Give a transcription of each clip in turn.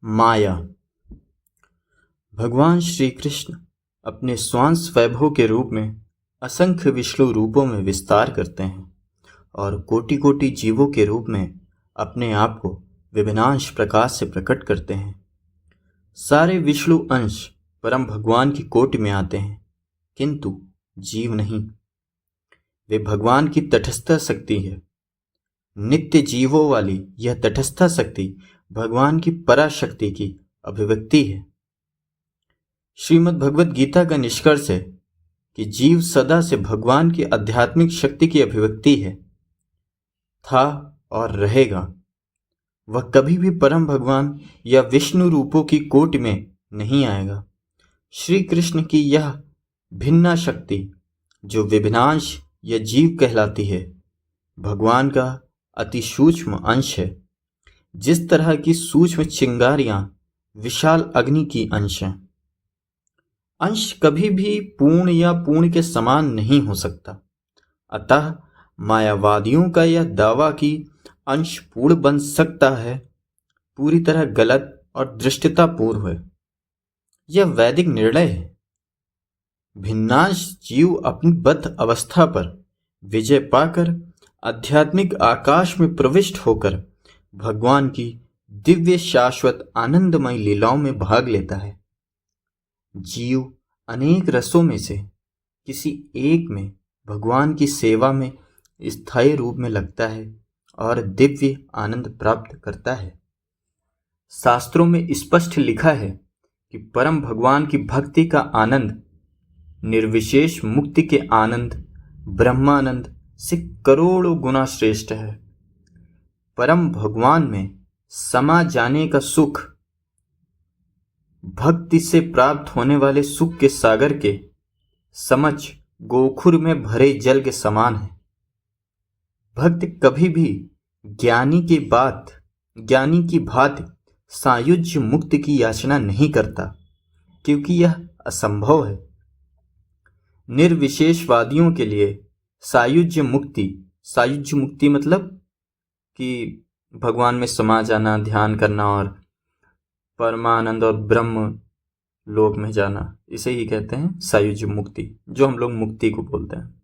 माया। भगवान श्री कृष्ण अपने स्वांश वैभव के रूप में असंख्य विष्णु रूपों में विस्तार करते हैं और कोटि कोटि जीवों के रूप में अपने आप को विभिन्नांश प्रकाश से प्रकट करते हैं। सारे विष्णु अंश परम भगवान की कोटि में आते हैं, किंतु जीव नहीं। वे भगवान की तटस्थ शक्ति है। नित्य जीवों वाली यह तटस्थ शक्ति भगवान की पराशक्ति की अभिव्यक्ति है। श्रीमद् भगवद गीता का निष्कर्ष है कि जीव सदा से भगवान की आध्यात्मिक शक्ति की अभिव्यक्ति है, था और रहेगा। वह कभी भी परम भगवान या विष्णु रूपों की कोटि में नहीं आएगा। श्री कृष्ण की यह भिन्ना शक्ति जो विभिन्नांश या जीव कहलाती है, भगवान का अति सूक्ष्म अंश है। जिस तरह की सूक्ष्म चिंगारियां विशाल अग्नि की अंश हैं। अंश कभी भी पूर्ण या पूर्ण के समान नहीं हो सकता। अतः मायावादियों का यह दावा कि अंश पूर्ण बन सकता है पूरी तरह गलत और दृष्टतापूर्व है। यह वैदिक निर्णय है। भिन्नांश जीव अपनी बद्ध अवस्था पर विजय पाकर आध्यात्मिक आकाश में प्रविष्ट होकर भगवान की दिव्य शाश्वत आनंदमय लीलाओं में भाग लेता है। जीव अनेक रसों में से किसी एक में भगवान की सेवा में स्थायी रूप में लगता है और दिव्य आनंद प्राप्त करता है। शास्त्रों में स्पष्ट लिखा है कि परम भगवान की भक्ति का आनंद निर्विशेष मुक्ति के आनंद ब्रह्मानंद से करोड़ों गुना श्रेष्ठ है। परम भगवान में समा जाने का सुख भक्ति से प्राप्त होने वाले सुख के सागर के समक्ष गोखुर में भरे जल के समान है। भक्त कभी भी ज्ञानी की भांति सायुज्य मुक्ति की याचना नहीं करता, क्योंकि यह असंभव है। निर्विशेषवादियों के लिए सायुज्य मुक्ति मतलब कि भगवान में समा जाना, ध्यान करना और परमानंद और ब्रह्म लोक में जाना, इसे ही कहते हैं सायुज्य मुक्ति, जो हम लोग मुक्ति को बोलते हैं।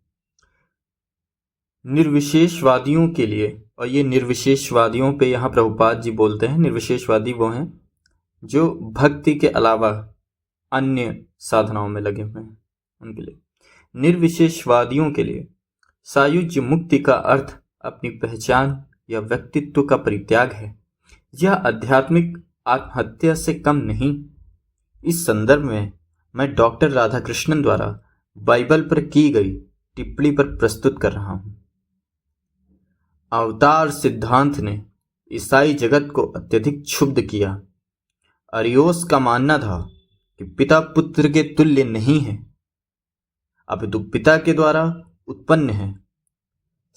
निर्विशेषवादियों के लिए, और ये निर्विशेषवादियों पे यहाँ प्रभुपाद जी बोलते हैं, निर्विशेषवादी वो हैं जो भक्ति के अलावा अन्य साधनाओं में लगे हुए हैं। उनके लिए, निर्विशेषवादियों के लिए सायुज्य मुक्ति का अर्थ अपनी पहचान या व्यक्तित्व का परित्याग है। यह आध्यात्मिक आत्महत्या से कम नहीं। इस संदर्भ में मैं डॉक्टर राधाकृष्णन द्वारा बाइबल पर की गई टिप्पणी पर प्रस्तुत कर रहा हूं। अवतार सिद्धांत ने ईसाई जगत को अत्यधिक क्षुब्ध किया। अरियोस का मानना था कि पिता पुत्र के तुल्य नहीं है, अपितु पिता के द्वारा उत्पन्न है।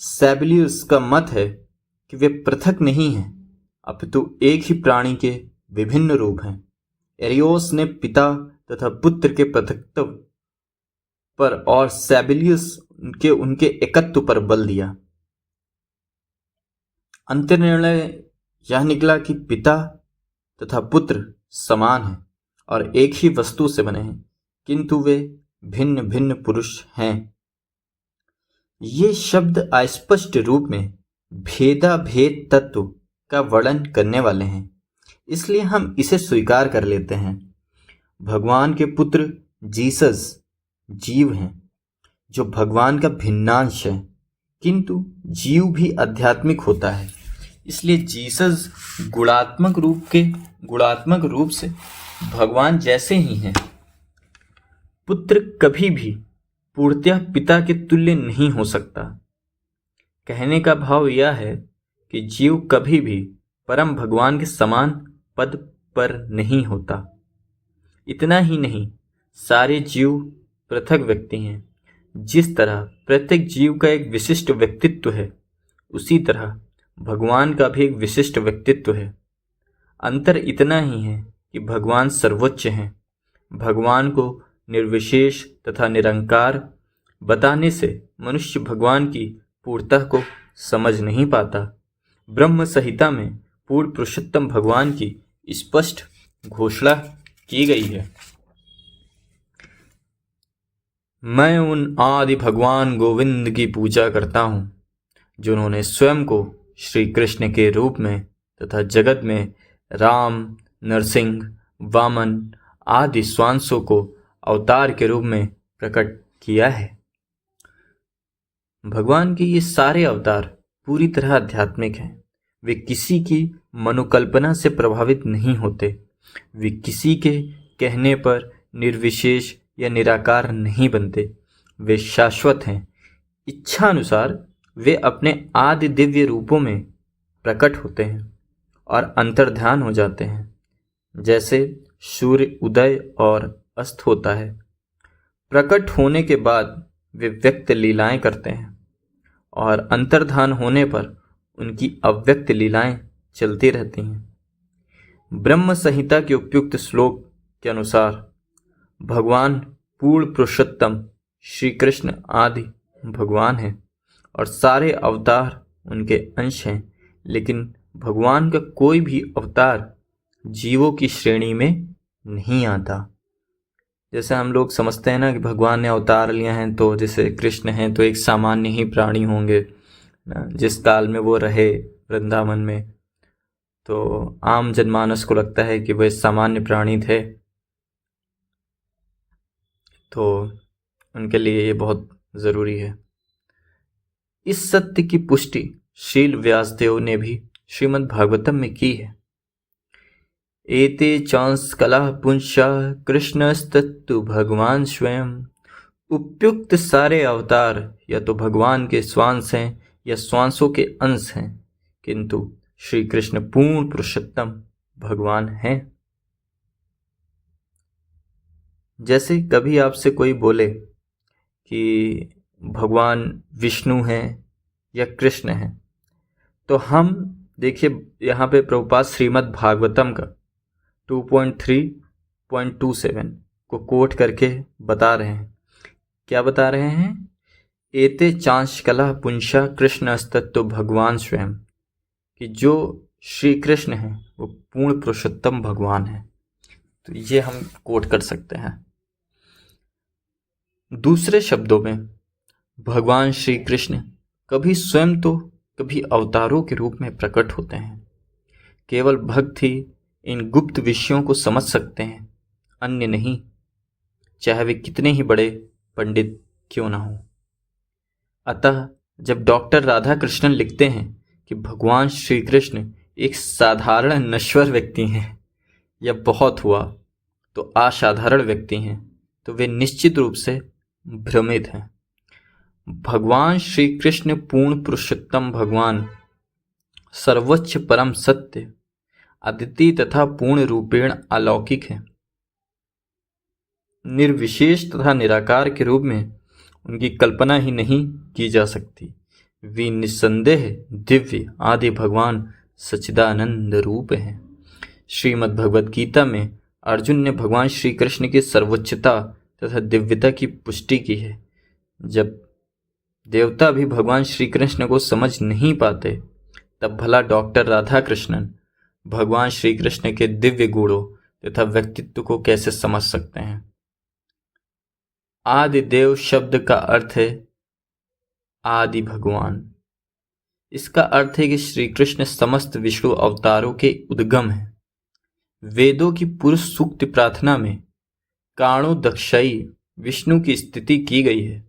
सेबिलियस का मत है कि वे पृथक नहीं हैं, अपितु एक ही प्राणी के विभिन्न रूप हैं। एरियोस ने पिता तथा पुत्र के पृथकत्व पर और सेबिलियस के उनके एकत्व पर बल दिया। अंतिम निर्णय यह निकला कि पिता तथा पुत्र समान हैं और एक ही वस्तु से बने हैं, किंतु वे भिन्न भिन्न पुरुष हैं। ये शब्द अस्पष्ट रूप में भेदाभेद तत्व का वर्णन करने वाले हैं, इसलिए हम इसे स्वीकार कर लेते हैं। भगवान के पुत्र जीसस जीव हैं जो भगवान का भिन्नांश है, किंतु जीव भी आध्यात्मिक होता है। इसलिए जीसस गुणात्मक रूप से भगवान जैसे ही हैं। पुत्र कभी भी पूर्णतः पिता के तुल्य नहीं हो सकता। कहने का भाव यह है कि जीव कभी भी परम भगवान के समान पद पर नहीं होता। इतना ही नहीं, सारे जीव पृथक व्यक्ति हैं। जिस तरह प्रत्येक जीव का एक विशिष्ट व्यक्तित्व है, उसी तरह भगवान का भी एक विशिष्ट व्यक्तित्व है। अंतर इतना ही है कि भगवान सर्वोच्च हैं। भगवान को निर्विशेष तथा निरंकार बताने से मनुष्य भगवान की पूर्णता को समझ नहीं पाता। ब्रह्म संहिता में पूर्ण पुरुषोत्तम भगवान की स्पष्ट घोषणा की गई है। मैं उन आदि भगवान गोविंद की पूजा करता हूँ जिन्होंने स्वयं को श्री कृष्ण के रूप में तथा जगत में राम, नरसिंह, वामन आदि स्वांशों को अवतार के रूप में प्रकट किया है। भगवान के ये सारे अवतार पूरी तरह आध्यात्मिक हैं। वे किसी की मनोकल्पना से प्रभावित नहीं होते। वे किसी के कहने पर निर्विशेष या निराकार नहीं बनते। वे शाश्वत हैं। इच्छा अनुसार वे अपने आदि दिव्य रूपों में प्रकट होते हैं और अंतर्ध्यान हो जाते हैं, जैसे सूर्य उदय और अस्त होता है। प्रकट होने के बाद वे व्यक्त लीलाएं करते हैं और अंतर्धान होने पर उनकी अव्यक्त लीलाएं चलती रहती हैं। ब्रह्म संहिता के उपयुक्त श्लोक के अनुसार भगवान पूर्ण पुरुषोत्तम श्री कृष्ण आदि भगवान हैं और सारे अवतार उनके अंश हैं, लेकिन भगवान का कोई भी अवतार जीवों की श्रेणी में नहीं आता। जैसे हम लोग समझते हैं ना कि भगवान ने अवतार लिया है, तो जैसे कृष्ण हैं तो एक सामान्य ही प्राणी होंगे ना, जिस काल में वो रहे वृंदावन में, तो आम जनमानस को लगता है कि वे सामान्य प्राणी थे, तो उनके लिए ये बहुत ज़रूरी है। इस सत्य की पुष्टि शील व्यासदेव ने भी श्रीमद् भागवतम में की है। एते चांस कला पुंसा कृष्णस्तत्तु भगवान स्वयं। उपयुक्त सारे अवतार या तो भगवान के स्वांश हैं या स्वांशों के अंश हैं, किंतु श्री कृष्ण पूर्ण पुरुषोत्तम भगवान हैं। जैसे कभी आपसे कोई बोले कि भगवान विष्णु हैं या कृष्ण हैं, तो हम देखिए यहाँ पे प्रभुपाद श्रीमद् भागवतम का 2.3.27 को कोट करके बता रहे हैं। क्या बता रहे हैं? एते चांश कला पुंसा कृष्ण अस्तत्व भगवान स्वयं, कि जो श्री कृष्ण हैं वो पूर्ण पुरुषोत्तम भगवान है। तो ये हम कोट कर सकते हैं। दूसरे शब्दों में भगवान श्री कृष्ण कभी स्वयं तो कभी अवतारों के रूप में प्रकट होते हैं। केवल भक्त ही इन गुप्त विषयों को समझ सकते हैं, अन्य नहीं, चाहे वे कितने ही बड़े पंडित क्यों ना हो। अतः जब डॉक्टर राधा कृष्णन लिखते हैं कि भगवान श्री कृष्ण एक साधारण नश्वर व्यक्ति हैं या बहुत हुआ तो असाधारण व्यक्ति हैं, तो वे निश्चित रूप से भ्रमित हैं। भगवान श्री कृष्ण पूर्ण पुरुषोत्तम भगवान सर्वोच्च परम सत्य अद्वितीय तथा पूर्ण रूपेण अलौकिक है। निर्विशेष तथा निराकार के रूप में उनकी कल्पना ही नहीं की जा सकती। वे निस्संदेह दिव्य आदि भगवान सच्चिदानंद रूप हैं। श्रीमद् भगवद गीता में अर्जुन ने भगवान श्री कृष्ण की सर्वोच्चता तथा दिव्यता की पुष्टि की है। जब देवता भी भगवान श्री कृष्ण को समझ नहीं पाते, तब भला डॉक्टर राधा कृष्णन भगवान श्री कृष्ण के दिव्य गुणों तथा व्यक्तित्व को कैसे समझ सकते हैं। आदि देव शब्द का अर्थ है आदि भगवान। इसका अर्थ है कि श्री कृष्ण समस्त विष्णु अवतारों के उद्गम हैं। वेदों की पूर्व सूक्त प्रार्थना में काणो दक्षाई विष्णु की स्थिति की गई है।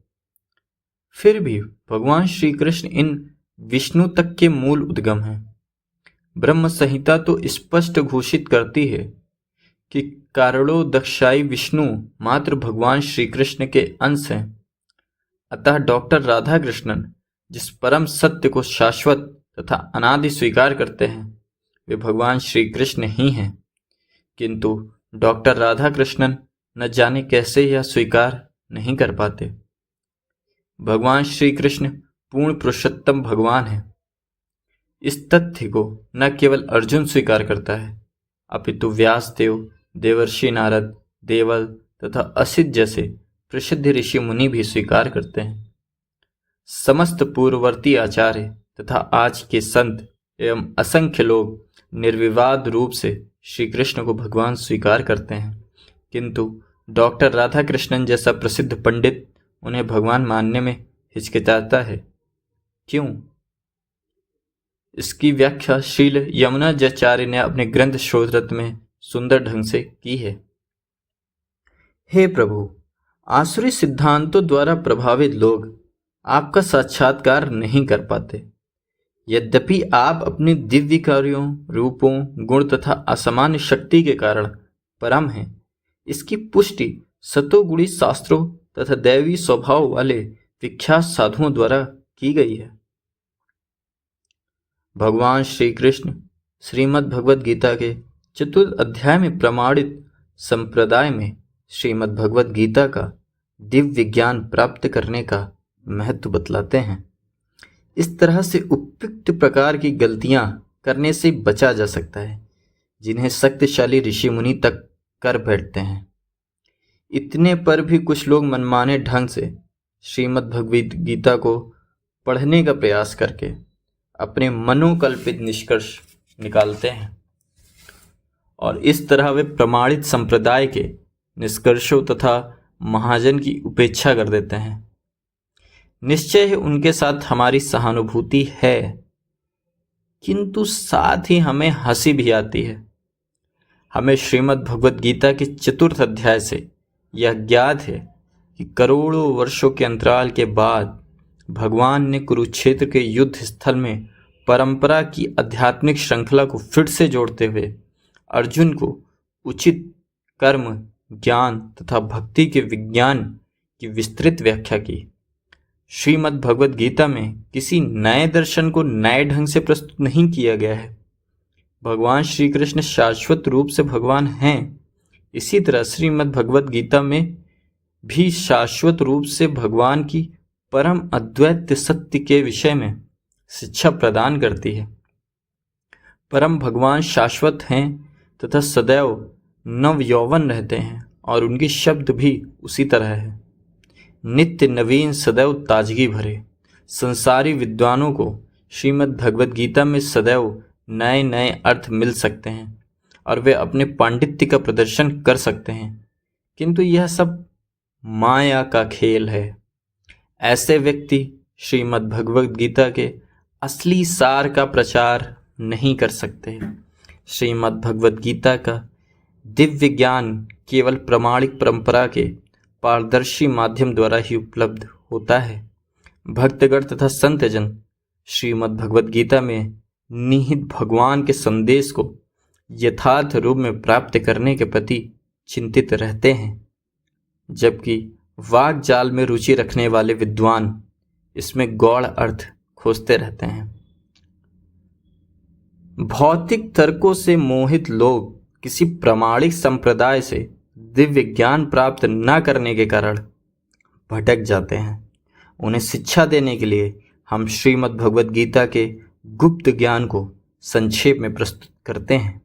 फिर भी भगवान श्री कृष्ण इन विष्णु तक के मूल उद्गम हैं। ब्रह्म संहिता तो स्पष्ट घोषित करती है कि कारणो दक्षाई विष्णु मात्र भगवान श्री कृष्ण के अंश हैं। अतः डॉक्टर राधा कृष्णन जिस परम सत्य को शाश्वत तथा अनादि स्वीकार करते हैं, वे भगवान श्री कृष्ण ही हैं, किंतु डॉक्टर राधा कृष्णन न जाने कैसे यह स्वीकार नहीं कर पाते। भगवान श्री कृष्ण पूर्ण पुरुषोत्तम भगवान हैं। इस तथ्य को न केवल अर्जुन स्वीकार करता है, अपितु व्यासदेव, देवर्षि नारद, देवल तथा असित जैसे प्रसिद्ध ऋषि मुनि भी स्वीकार करते हैं। समस्त पूर्ववर्ती आचार्य तथा आज के संत एवं असंख्य लोग निर्विवाद रूप से श्री कृष्ण को भगवान स्वीकार करते हैं, किंतु डॉक्टर राधाकृष्णन जैसा प्रसिद्ध पंडित उन्हें भगवान मानने में हिचकिचाता है। क्यों? इसकी व्याख्या श्रील यमुनाचार्य ने अपने ग्रंथ शोधरत्न में सुंदर ढंग से की है। हे प्रभु, आसुरी सिद्धांतों द्वारा प्रभावित लोग आपका साक्षात्कार नहीं कर पाते। यद्यपि आप अपने दिव्य कार्यों, रूपों, गुण तथा असामान्य शक्ति के कारण परम हैं, इसकी पुष्टि सतोगुणी शास्त्रों तथा दैवी स्वभाव वाले विख्यात साधुओं द्वारा की गई है। भगवान श्री कृष्ण श्रीमद् भगवद गीता के चतुर्थ अध्याय में प्रमाणित संप्रदाय में श्रीमद् भगवद गीता का दिव्य ज्ञान प्राप्त करने का महत्व बतलाते हैं। इस तरह से उपयुक्त प्रकार की गलतियां करने से बचा जा सकता है, जिन्हें शक्तिशाली ऋषि मुनि तक कर बैठते हैं। इतने पर भी कुछ लोग मनमाने ढंग से श्रीमद् भगवद गीता को पढ़ने का प्रयास करके अपने मनोकल्पित निष्कर्ष निकालते हैं और इस तरह वे प्रमाणित संप्रदाय के निष्कर्षों तथा महाजन की उपेक्षा कर देते हैं। निश्चय ही उनके साथ हमारी सहानुभूति है, किंतु साथ ही हमें हंसी भी आती है। हमें श्रीमद् भगवद गीता के चतुर्थ अध्याय से यह ज्ञात है कि करोड़ों वर्षों के अंतराल के बाद भगवान ने कुरुक्षेत्र के युद्ध स्थल में परंपरा की आध्यात्मिक श्रृंखला को फिर से जोड़ते हुए अर्जुन को उचित कर्म, ज्ञान तथा भक्ति के विज्ञान की विस्तृत व्याख्या की। श्रीमद् भगवद गीता में किसी नए दर्शन को नए ढंग से प्रस्तुत नहीं किया गया है। भगवान श्री कृष्ण शाश्वत रूप से भगवान हैं। इसी तरह श्रीमद् भगवद गीता में भी शाश्वत रूप से भगवान की परम अद्वैत सत्य के विषय में शिक्षा प्रदान करती है। परम भगवान शाश्वत हैं तथा सदैव नव यौवन रहते हैं और उनके शब्द भी उसी तरह है, नित्य नवीन, सदैव ताजगी भरे। संसारी विद्वानों को श्रीमद् भगवद गीता में सदैव नए नए अर्थ मिल सकते हैं और वे अपने पांडित्य का प्रदर्शन कर सकते हैं, किंतु यह सब माया का खेल है। ऐसे व्यक्ति श्रीमद् भगवद गीता के असली सार का प्रचार नहीं कर सकते। श्रीमद् भगवद गीता का दिव्य ज्ञान केवल प्रामाणिक परंपरा के पारदर्शी माध्यम द्वारा ही उपलब्ध होता है। भक्तगण तथा संतजन श्रीमद् भगवद गीता में निहित भगवान के संदेश को यथार्थ रूप में प्राप्त करने के प्रति चिंतित रहते हैं, जबकि वाक जाल में रुचि रखने वाले विद्वान इसमें गौड़ अर्थ खोजते रहते हैं। भौतिक तर्कों से मोहित लोग किसी प्रामाणिक संप्रदाय से दिव्य ज्ञान प्राप्त न करने के कारण भटक जाते हैं। उन्हें शिक्षा देने के लिए हम श्रीमद् भगवद गीता के गुप्त ज्ञान को संक्षेप में प्रस्तुत करते हैं।